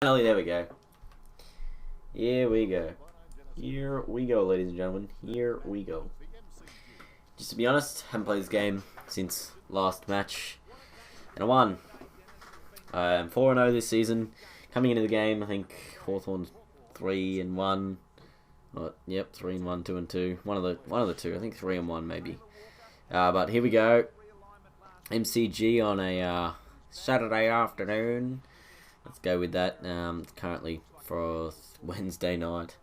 Finally, there we go. Here we go. Here we go, ladies and gentlemen. Here we go. Just to be honest, haven't played this game since last match, and I won. I'm 4-0 this season. Coming into the game, I think Hawthorn 3-1. Yep, 3-1, 2-2. One of the two. I think 3-1 maybe. But here we go. MCG on a Saturday afternoon. Let's go with that. Currently for Wednesday night.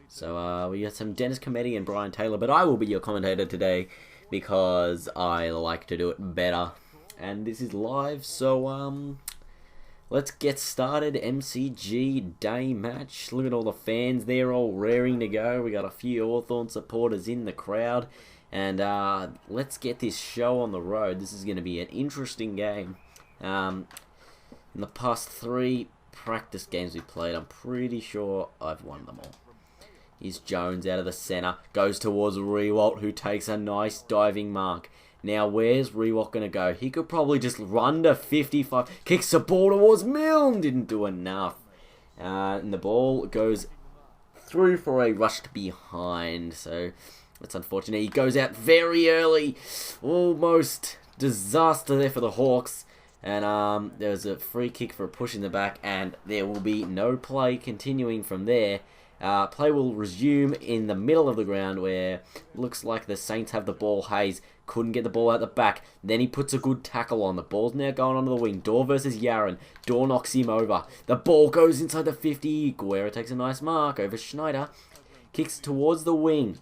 So we got some Dennis Cometti and Brian Taylor, but I will be your commentator today because I like to do it better. And this is live, so let's get started. MCG day match. Look at all the fans, they're all raring to go. We got a few Hawthorn supporters in the crowd. And let's get this show on the road. This is going to be an interesting game. In the past 3 practice games we played, I'm pretty sure I've won them all. Here's Jones out of the centre. Goes towards Rewalt, who takes a nice diving mark. Now, where's Rewalt going to go? He could probably just run to 55. Kicks the ball towards Milne. Didn't do enough. And the ball goes through for a rushed behind. So, that's unfortunate. He goes out very early. Almost disaster there for the Hawks. And there's a free kick for a push in the back, and there will be no play continuing from there. Play will resume in the middle of the ground where looks like the Saints have the ball. Hayes couldn't get the ball out the back. Then he puts a good tackle on. The ball's now going onto the wing. Dorr versus Yaron. Dorr knocks him over. The ball goes inside the 50. Guerra takes a nice mark over Schneider. Kicks towards the wing.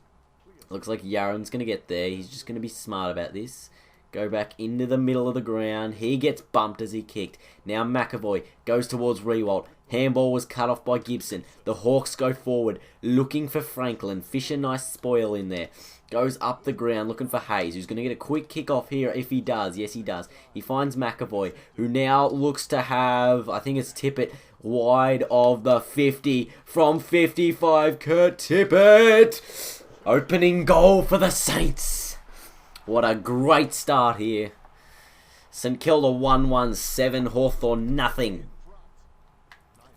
Looks like Yaron's going to get there. He's just going to be smart about this. Go back into the middle of the ground. He gets bumped as he kicked. Now McAvoy goes towards Rewalt. Handball was cut off by Gibson. The Hawks go forward, looking for Franklin. Fish a nice spoil in there. Goes up the ground, looking for Hayes, who's going to get a quick kick off here if he does. Yes, he does. He finds McAvoy, who now looks to have, I think it's Tippett, wide of the 50. From 55, Kurt Tippett. Opening goal for the Saints. What a great start here. St. Kilda 1-1-7, Hawthorn nothing.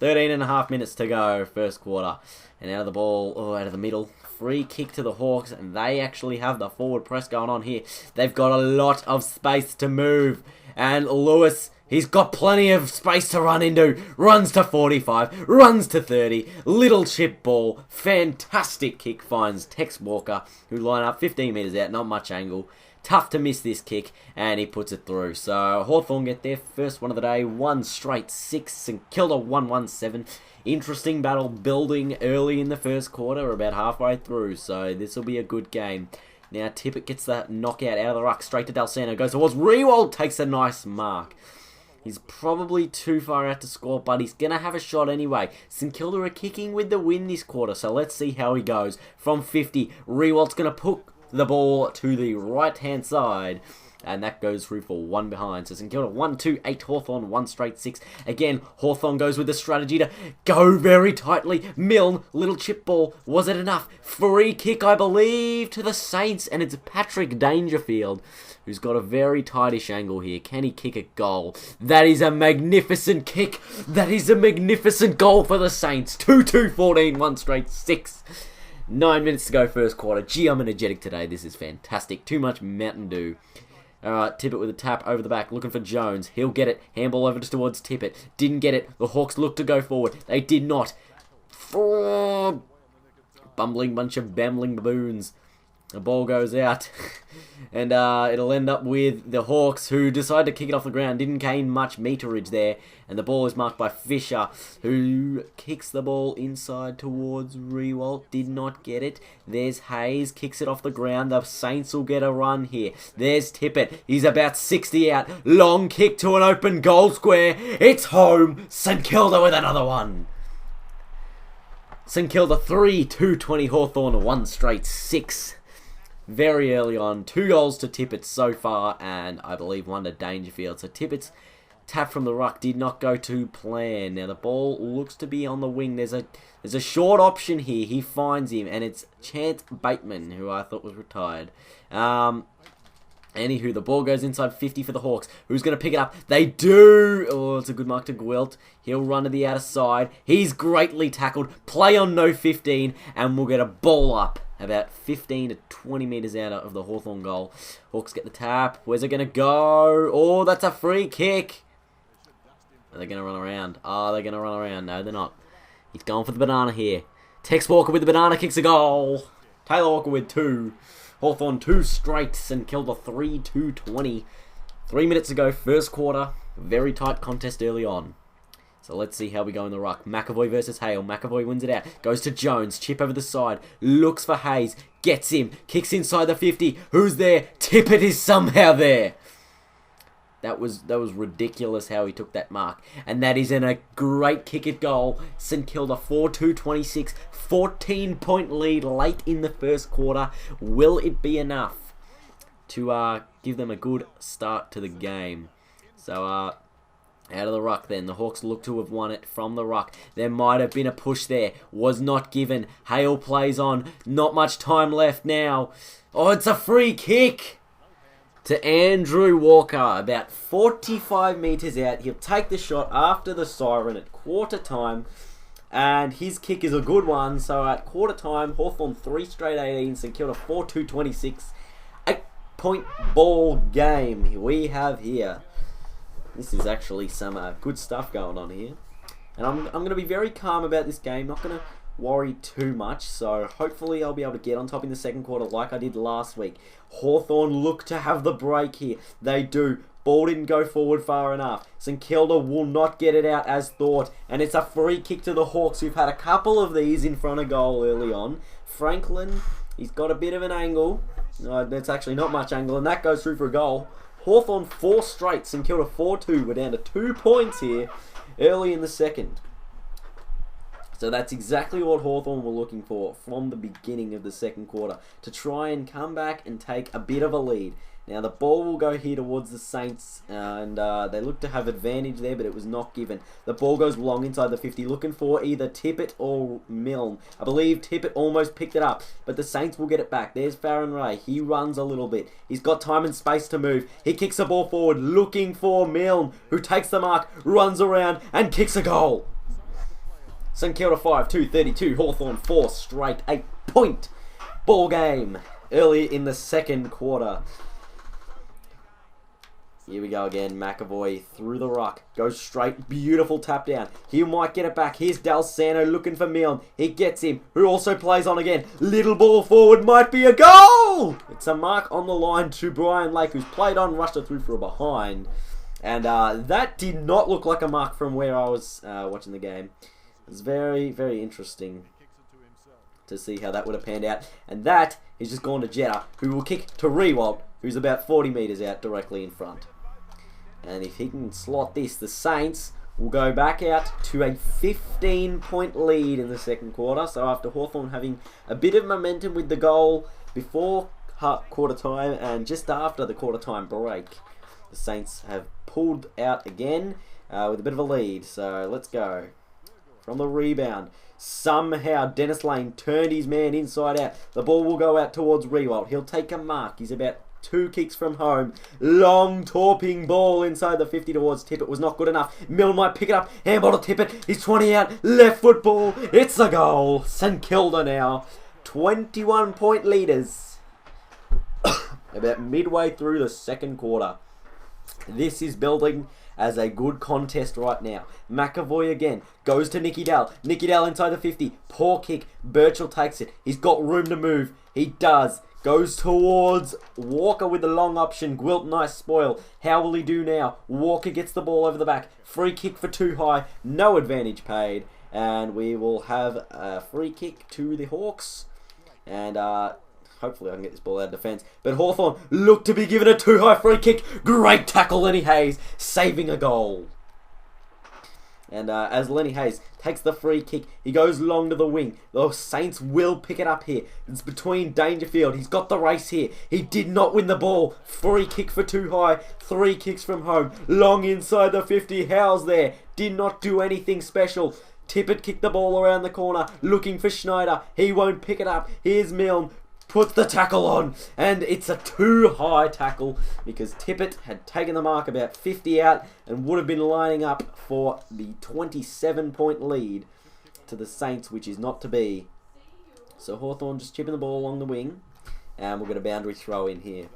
13.5 minutes to go, first quarter. And out of the ball, out of the middle. Free kick to the Hawks, and they actually have the forward press going on here. They've got a lot of space to move. And Lewis, he's got plenty of space to run into. Runs to 45, runs to 30. Little chip ball. Fantastic kick finds Tex Walker, who line up 15 metres out, not much angle. Tough to miss this kick, and he puts it through. So Hawthorn get their first one of the day, 1 straight 6. St. Kilda 1-1-7. Interesting battle building early in the first quarter, about halfway through. So this will be a good game. Now Tippett gets that knockout out of the ruck, straight to Dalsano. Goes towards Rewald, takes a nice mark. He's probably too far out to score, but he's going to have a shot anyway. St. Kilda are kicking with the win this quarter, so let's see how he goes. From 50, Rewald's going to put the ball to the right-hand side, and that goes through for 1 behind. So St. Kilda 1-2-8, Hawthorn 1 straight 6. Again, Hawthorn goes with the strategy to go very tightly. Milne, little chip ball. Was it enough? Free kick, I believe, to the Saints, and it's Patrick Dangerfield, who's got a very tightish angle here. Can he kick a goal? That is a magnificent kick. That is a magnificent goal for the Saints. 2-2-14, 1 straight 6. 9 minutes to go first quarter. Gee, I'm energetic today. This is fantastic. Too much Mountain Dew. Alright, Tippett with a tap over the back, looking for Jones. He'll get it. Handball over towards Tippett. Didn't get it. The Hawks look to go forward. They did not. Bumbling bunch of bambling baboons. The ball goes out. And it'll end up with the Hawks, who decide to kick it off the ground. Didn't gain much meterage there. And the ball is marked by Fisher, who kicks the ball inside towards Rewalt. Did not get it. There's Hayes, kicks it off the ground. The Saints will get a run here. There's Tippett. He's about 60 out. Long kick to an open goal square. It's home. St. Kilda with another one. St. Kilda 3-2-20, Hawthorn 1 straight 6. Very early on, 2 goals to Tippett so far, and I believe 1 to Dangerfield. So Tippett's tap from the ruck did not go to plan. Now the ball looks to be on the wing. There's a short option here. He finds him, and it's Chance Bateman, who I thought was retired. Anywho, the ball goes inside 50 for the Hawks. Who's going to pick it up? They do! Oh, it's a good mark to Gwilt. He'll run to the outer side. He's greatly tackled. Play on no 15, and we'll get a ball up about 15 to 20 metres out of the Hawthorn goal. Hawks get the tap. Where's it going to go? Oh, that's a free kick. Are they going to run around? Oh, they're going to run around. No, they're not. He's going for the banana here. Tex Walker with the banana kicks a goal. Taylor Walker with 2. Hawthorn 2 straight. St Kilda 3-2-20. 3 minutes ago, first quarter. Very tight contest early on. So let's see how we go in the ruck. McAvoy versus Hale. McAvoy wins it out. Goes to Jones. Chip over the side. Looks for Hayes. Gets him. Kicks inside the 50. Who's there? Tippett is somehow there. That was ridiculous how he took that mark. And that is in a great kick at goal. St Kilda 4-2-26. 14-point lead late in the first quarter. Will it be enough to give them a good start to the game? So, out of the ruck then. The Hawks look to have won it from the ruck. There might have been a push there. Was not given. Hale plays on. Not much time left now. Oh, it's a free kick to Andrew Walker, about 45 metres out. He'll take the shot after the siren at quarter time, and his kick is a good one. So at quarter time, Hawthorn 3 straight 18, St Kilda 4-2-26. 8-point ball game we have here. This is actually some good stuff going on here. And I'm going to be very calm about this game, not going to worry too much, so hopefully I'll be able to get on top in the second quarter like I did last week. Hawthorn look to have the break here. They do. Ball didn't go forward far enough. St Kilda will not get it out as thought, and it's a free kick to the Hawks, who've had a couple of these in front of goal early on. Franklin, he's got a bit of an angle. That's actually not much angle, and that goes through for a goal. Hawthorn 4 straight, St Kilda 4-2. We're down to 2 points here early in the second. So that's exactly what Hawthorn were looking for from the beginning of the second quarter, to try and come back and take a bit of a lead. Now the ball will go here towards the Saints, and they look to have advantage there, but it was not given. The ball goes long inside the 50, looking for either Tippett or Milne. I believe Tippett almost picked it up, but the Saints will get it back. There's Farron Ray. He runs a little bit. He's got time and space to move. He kicks the ball forward, looking for Milne, who takes the mark, runs around, and kicks a goal. St Kilda 5-2-32, Hawthorn 4 straight 8-point ball game early in the second quarter. Here we go again. McAvoy through the ruck. Goes straight. Beautiful tap down. He might get it back. Here's Dalsano looking for Milne. He gets him. Who also plays on again. Little ball forward. Might be a goal! It's a mark on the line to Brian Lake, who's played on. Rushed it through for a behind. And that did not look like a mark from where I was watching the game. It's very, very interesting to see how that would have panned out. And that is just gone to Jetta, who will kick to Rewalt, who's about 40 metres out directly in front. And if he can slot this, the Saints will go back out to a 15-point lead in the second quarter. So after Hawthorn having a bit of momentum with the goal before quarter time and just after the quarter time break, the Saints have pulled out again with a bit of a lead. So let's go. From the rebound, somehow Dennis Lane turned his man inside out. The ball will go out towards Rewalt. He'll take a mark. He's about 2 kicks from home. Long torping ball inside the 50 towards Tippett was not good enough. Milne might pick it up. Handball to Tippett. He's 20 out. Left foot ball. It's a goal. St Kilda now 21-point leaders about midway through the second quarter. This is building as a good contest right now. McAvoy again goes to Nicky Dell. Nicky Dell inside the 50. Poor kick. Birchall takes it. He's got room to move. He does. Goes towards Walker with the long option. Gwilt, nice spoil. How will he do now? Walker gets the ball over the back. Free kick for too high. No advantage paid. And we will have a free kick to the Hawks. And hopefully I can get this ball out of defence. But Hawthorn look to be given a too high free kick. Great tackle, Lenny Hayes, saving a goal. And as Lenny Hayes takes the free kick, he goes long to the wing. The Saints will pick it up here. It's between Dangerfield. He's got the race here. He did not win the ball. Free kick for too high. 3 kicks from home. Long inside the 50. Howes there. Did not do anything special. Tippett kicked the ball around the corner, looking for Schneider. He won't pick it up. Here's Milne. puts the tackle on, and it's a too high tackle because Tippett had taken the mark about 50 out and would have been lining up for the 27-point lead to the Saints, which is not to be. So Hawthorn just chipping the ball along the wing, and we'll get a boundary throw in here.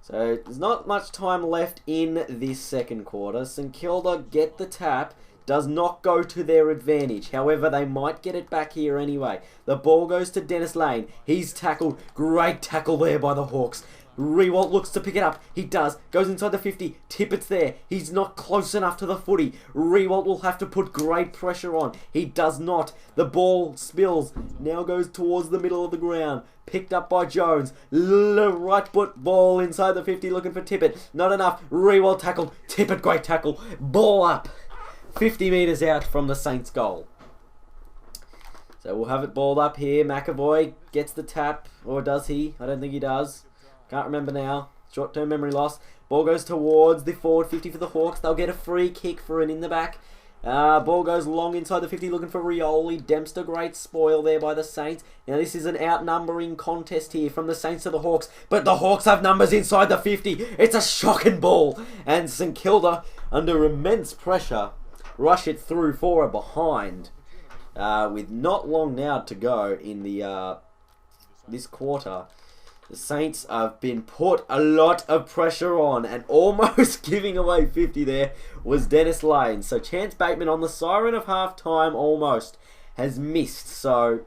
So there's not much time left in this second quarter. St Kilda get the tap. Does not go to their advantage. However, they might get it back here anyway. The ball goes to Dennis Lane. He's tackled. Great tackle there by the Hawks. Rewalt looks to pick it up. He does. Goes inside the 50. Tippett's there. He's not close enough to the footy. Rewalt will have to put great pressure on. He does not. The ball spills. Now goes towards the middle of the ground. Picked up by Jones. Right foot ball inside the 50 looking for Tippett. Not enough. Rewalt tackled. Tippett, great tackle. Ball up. 50 metres out from the Saints' goal. So we'll have it balled up here. McAvoy gets the tap. Or does he? I don't think he does. Can't remember now. Short-term memory loss. Ball goes towards the forward 50 for the Hawks. They'll get a free kick for an in the back. Ball goes long inside the 50 looking for Rioli. Dempster, great spoil there by the Saints. Now this is an outnumbering contest here from the Saints to the Hawks. But the Hawks have numbers inside the 50. It's a shocking ball. And St Kilda, under immense pressure, rush it through for a behind. With not long now to go in the this quarter. The Saints have been put a lot of pressure on, and almost giving away 50 there was Dennis Lane. So Chance Bateman on the siren of half-time almost has missed. So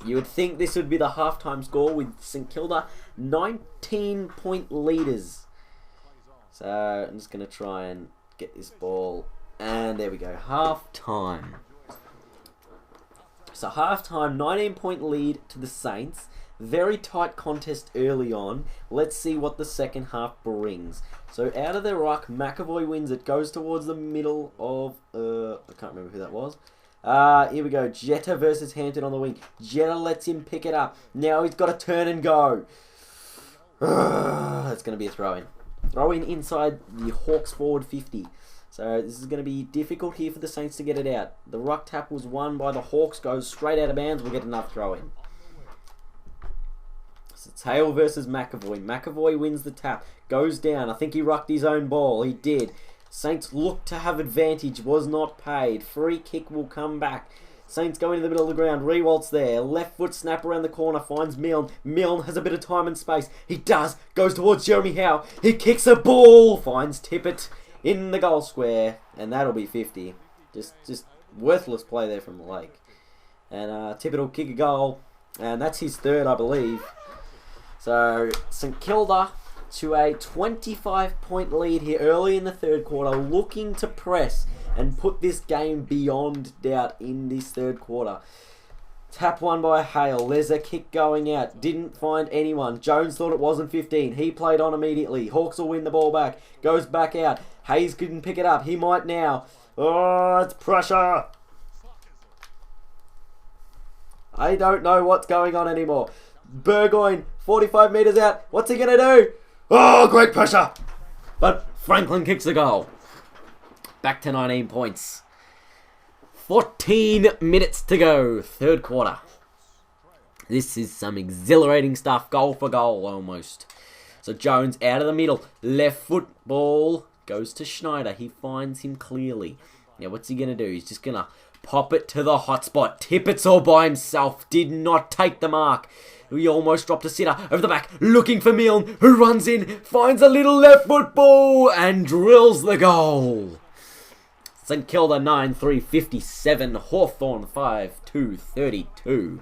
you would think this would be the half-time score with St Kilda 19-point leaders. So I'm just going to try and get this ball. And there we go, half-time. So half-time, 19-point lead to the Saints. Very tight contest early on. Let's see what the second half brings. So out of the ruck, McAvoy wins it. Goes towards the middle of... I can't remember who that was. Here we go. Jetta versus Hampton on the wing. Jetta lets him pick it up. Now he's got to turn and go. That's going to be a throw-in. Throw-in inside the Hawks forward 50. So this is going to be difficult here for the Saints to get it out. The ruck tap was won by the Hawks. Goes straight out of bounds. We'll get another throw-in. So Hale versus McAvoy. McAvoy wins the tap. Goes down. I think he rucked his own ball. He did. Saints look to have advantage. Was not paid. Free kick will come back. Saints go into the middle of the ground. Rewalt's there. Left foot snap around the corner. Finds Milne. Milne has a bit of time and space. He does. Goes towards Jeremy Howe. He kicks a ball. Finds Tippett in the goal square. And that'll be 50. Just worthless play there from the Lake. And Tippett will kick a goal. And that's his third, I believe. So, St Kilda to a 25-point lead here early in the third quarter, looking to press and put this game beyond doubt in this third quarter. Tap won by Hale. There's a kick going out. Didn't find anyone. Jones thought it wasn't 15. He played on immediately. Hawks will win the ball back. Goes back out. Hayes couldn't pick it up. He might now. Oh, it's pressure. I don't know what's going on anymore. Burgoyne, 45 metres out. What's he going to do? Oh, great pressure. But Franklin kicks the goal. Back to 19 points. 14 minutes to go. Third quarter. This is some exhilarating stuff. Goal for goal almost. So Jones out of the middle. Left foot ball goes to Schneider. He finds him clearly. Now what's he going to do? He's just going to pop it to the hot spot. Tippett's all by himself. Did not take the mark. He almost dropped a sitter over the back, looking for Milne, who runs in, finds a little left foot ball, and drills the goal. St Kilda 9-3-57, Hawthorn 5-2-32.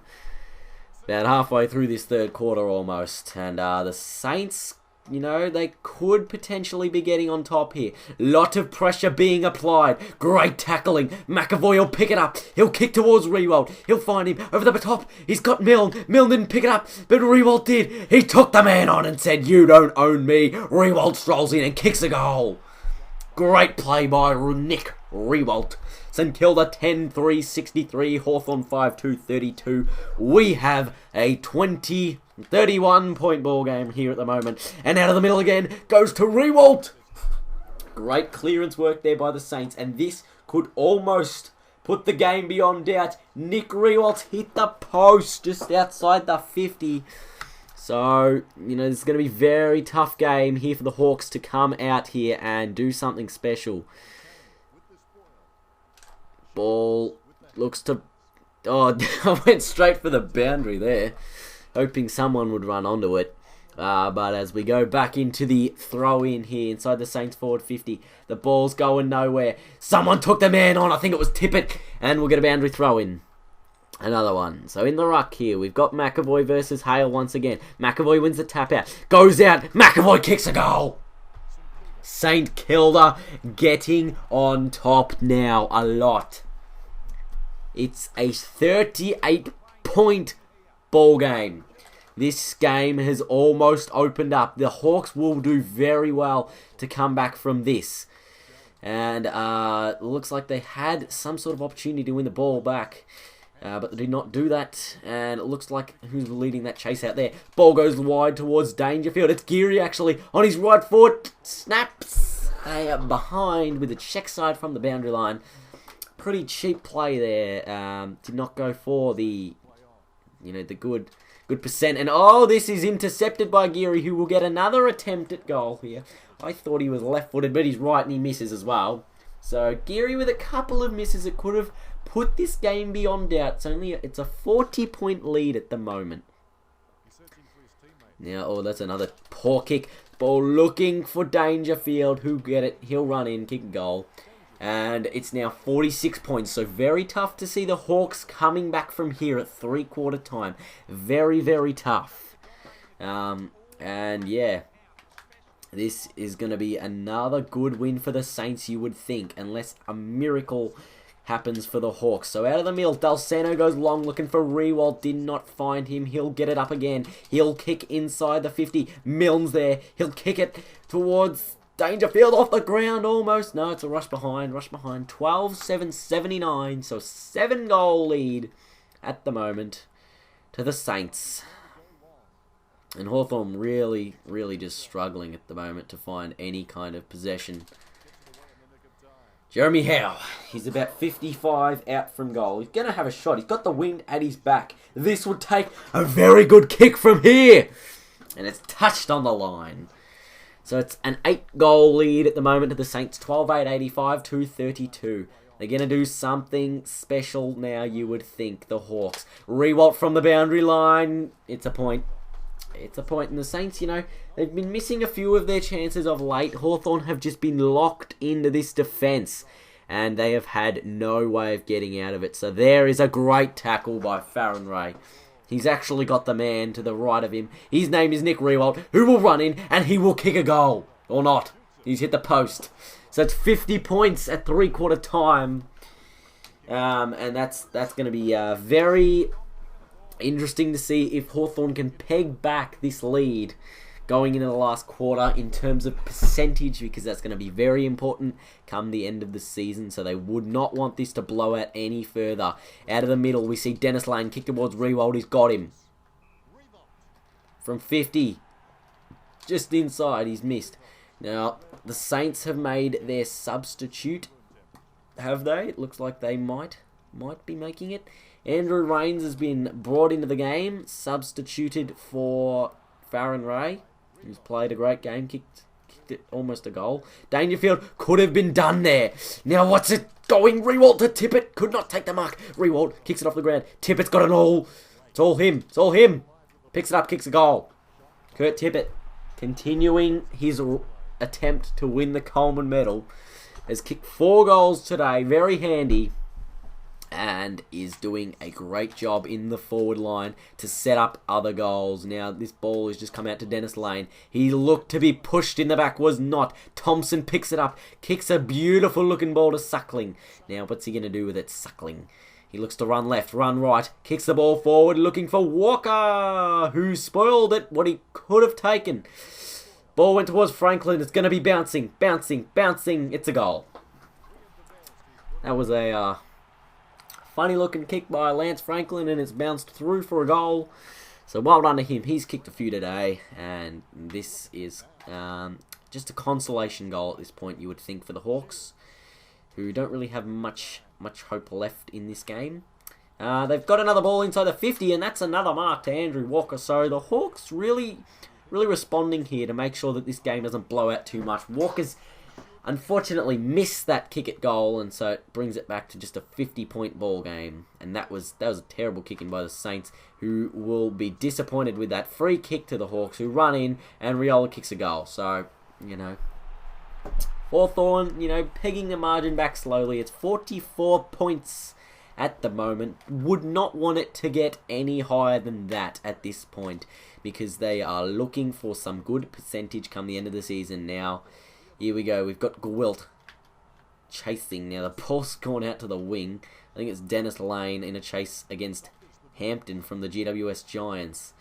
About halfway through this third quarter almost, and the Saints, you know, they could potentially be getting on top here. Lot of pressure being applied. Great tackling. McAvoy will pick it up. He'll kick towards Rewalt. He'll find him over the top. He's got Milne. Milne didn't pick it up, but Rewalt did. He took the man on and said, "You don't own me." Rewalt strolls in and kicks a goal. Great play by Nick Rewalt. St Kilda 10-3-63, Hawthorn 5-2-32. We have a 31 point ball game here at the moment. And out of the middle again goes to Rewalt. Great clearance work there by the Saints. And this could almost put the game beyond doubt. Nick Riewoldt hit the post just outside the 50. So, you know, this is going to be a very tough game here for the Hawks to come out here and do something special. Ball looks to... Oh, I went straight for the boundary there, hoping someone would run onto it. But as we go back into the throw-in here inside the Saints forward 50, the ball's going nowhere. Someone took the man on. I think it was Tippett. And we'll get a boundary throw-in. Another one. So in the ruck here, we've got McAvoy versus Hale once again. McAvoy wins the tap out. Goes out. McAvoy kicks a goal. St. Kilda getting on top now a lot. It's a 38-point ball game. This game has almost opened up. The Hawks will do very well to come back from this. And it looks like they had some sort of opportunity to win the ball back. But they did not do that. And it looks like who's leading that chase out there. Ball goes wide towards Dangerfield. It's Geary actually on his right foot. Snaps. They are behind with a check side from the boundary line. Pretty cheap play there. Did not go for the, the good percent. And oh, this is intercepted by Geary, who will get another attempt at goal here. I thought he was left-footed, but he's right and he misses as well. So Geary with a couple of misses, it could have put this game beyond doubt. It's a 40-point lead at the moment. Now, oh, that's another poor kick. Ball looking for Dangerfield, who get it. He'll run in, kick a goal. And it's now 46 points, so very tough to see the Hawks coming back from here at three-quarter time. Very, very tough. And yeah, this is going to be another good win for the Saints, you would think, unless a miracle happens for the Hawks. So out of the middle, Dalsano goes long, looking for Riewoldt, did not find him. He'll get it up again. He'll kick inside the 50. Milne's there. He'll kick it towards Dangerfield off the ground almost. No, it's a rush behind. 12-7-79. So 7-goal lead at the moment to the Saints. And Hawthorn really, really just struggling at the moment to find any kind of possession. Jeremy Howe. He's about 55 out from goal. He's going to have a shot. He's got the wind at his back. This would take a very good kick from here. And it's touched on the line. So it's an 8-goal lead at the moment to the Saints. 12-8, 85-32. They're going to do something special now, you would think, the Hawks. Riewoldt from the boundary line. It's a point. It's a point. And the Saints, they've been missing a few of their chances of late. Hawthorn have just been locked into this defence. And they have had no way of getting out of it. So there is a great tackle by Farron Ray. He's actually got the man to the right of him. His name is Nick Riewoldt, who will run in and he will kick a goal. Or not. He's hit the post. So it's 50 points at three-quarter time. And that's going to be very interesting to see if Hawthorn can peg back this lead going into the last quarter in terms of percentage, because that's going to be very important come the end of the season. So they would not want this to blow out any further. Out of the middle, we see Dennis Lane kick towards Riewoldt. He's got him. From 50. Just inside, he's missed. Now, the Saints have made their substitute. Have they? It looks like they might be making it. Andrew Rains has been brought into the game, substituted for Farron Ray, who's played a great game, kicked it almost a goal. Dangerfield could have been done there. Now what's it going? Riewoldt to Tippett, could not take the mark. Riewoldt kicks it off the ground. Tippett's got it all. It's all him. It's all him. Picks it up, kicks a goal. Kurt Tippett, continuing his attempt to win the Coleman medal, has kicked 4 goals today. Very handy. And is doing a great job in the forward line to set up other goals. Now, this ball has just come out to Dennis Lane. He looked to be pushed in the back, was not. Thompson picks it up, kicks a beautiful looking ball to Suckling. Now, what's he going to do with it? Suckling. He looks to run left, run right, kicks the ball forward, looking for Walker, who spoiled it, what he could have taken. Ball went towards Franklin. It's going to be bouncing. It's a goal. That was a funny looking kick by Lance Franklin, and it's bounced through for a goal. So well done to him. He's kicked a few today, and this is just a consolation goal at this point, you would think, for the Hawks, who don't really have much much hope left in this game. They've got another ball inside the 50, and that's another mark to Andrew Walker. So the Hawks really responding here to make sure that this game doesn't blow out too much. Walker's unfortunately missed that kick at goal, and so it brings it back to just a 50-point ball game. And that was a terrible kick in by the Saints, who will be disappointed with that free kick to the Hawks, who run in, and Riola kicks a goal. So, Hawthorn, pegging the margin back slowly. It's 44 points at the moment. Would not want it to get any higher than that at this point, because they are looking for some good percentage come the end of the season now. Here we go. We've got Gwilt chasing. Now, the ball's gone out to the wing. I think it's Dennis Lane in a chase against Hampton from the GWS Giants.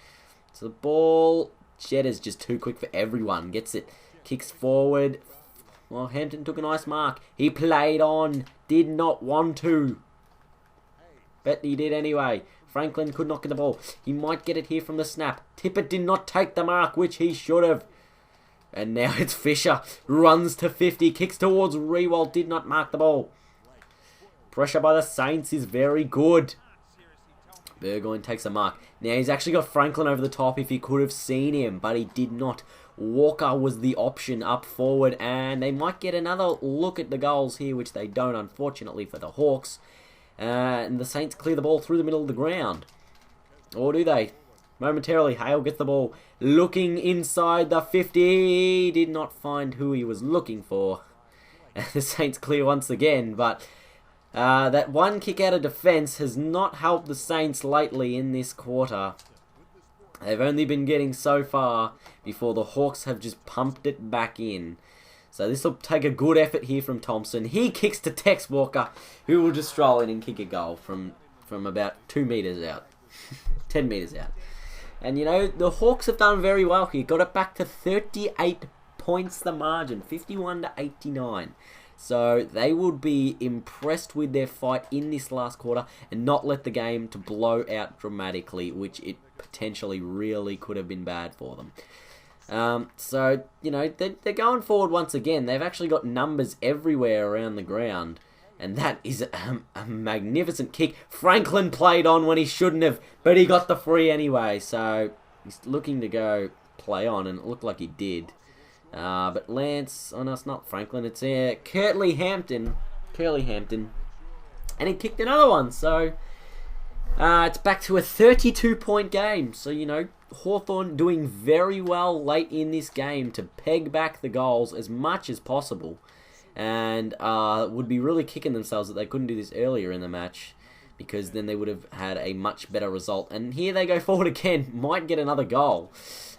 So the ball, Jeddah's just too quick for everyone. Gets it. Kicks forward. Well, Hampton took a nice mark. He played on. Did not want to. But he did anyway. Franklin could not get the ball. He might get it here from the snap. Tippett did not take the mark, which he should have. And now it's Fisher. Runs to 50. Kicks towards Rewalt. Did not mark the ball. Pressure by the Saints is very good. Burgoyne takes a mark. Now he's actually got Franklin over the top if he could have seen him, but he did not. Walker was the option up forward, and they might get another look at the goals here, which they don't, unfortunately, for the Hawks. And the Saints clear the ball through the middle of the ground. Or do they? Momentarily, Hale gets the ball. Looking inside the 50. Did not find who he was looking for. And the Saints clear once again. But that one kick out of defence has not helped the Saints lately in this quarter. They've only been getting so far before the Hawks have just pumped it back in. So this will take a good effort here from Thompson. He kicks to Tex Walker, who will just stroll in and kick a goal from about 2 metres out. 10 metres out. And, the Hawks have done very well here. Got it back to 38 points the margin. 51 to 89. So they would be impressed with their fight in this last quarter and not let the game to blow out dramatically, which it potentially really could have been bad for them. So, they're going forward once again. They've actually got numbers everywhere around the ground. And that is a magnificent kick. Franklin played on when he shouldn't have, but he got the free anyway. So he's looking to go play on, and it looked like he did. But Lance, oh no, it's not Franklin. It's Curly Hampton. And he kicked another one. So it's back to a 32-point game. So, Hawthorn doing very well late in this game to peg back the goals as much as possible. And would be really kicking themselves that they couldn't do this earlier in the match, because then they would have had a much better result. And here they go forward again. Might get another goal,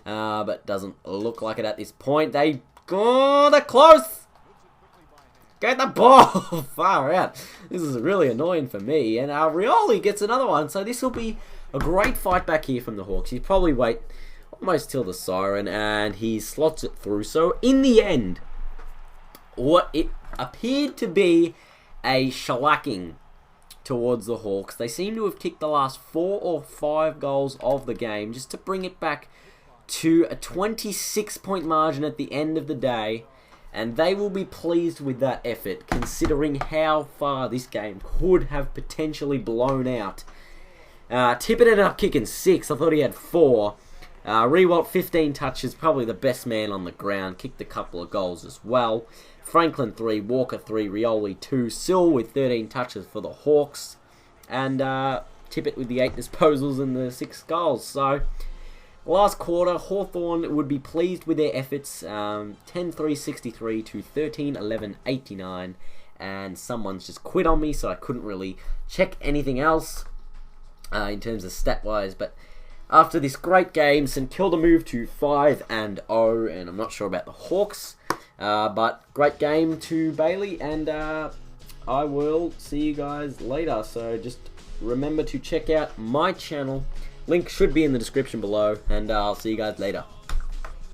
but doesn't look like it at this point. They're close. Get the ball. Far out. This is really annoying for me. And Rioli gets another one. So this will be a great fight back here from the Hawks. He'll probably wait almost till the siren, and he slots it through. So in the end, what it appeared to be a shellacking towards the Hawks. They seem to have kicked the last 4 or 5 goals of the game just to bring it back to a 26-point margin at the end of the day. And they will be pleased with that effort, considering how far this game could have potentially blown out. Tippett ended up kicking 6. I thought he had 4. Rewalt, 15 touches, probably the best man on the ground. Kicked a couple of goals as well. Franklin 3, Walker 3, Rioli 2, Sill with 13 touches for the Hawks, and Tippett with the 8 disposals and the 6 goals. So, last quarter, Hawthorn would be pleased with their efforts, 10-3-63 to 13-11-89, and someone's just quit on me, so I couldn't really check anything else in terms of stat-wise, but after this great game, St Kilda moved to 5-0, and I'm not sure about the Hawks. But great game to Bailey, and I will see you guys later. So just remember to check out my channel. Link should be in the description below, and I'll see you guys later.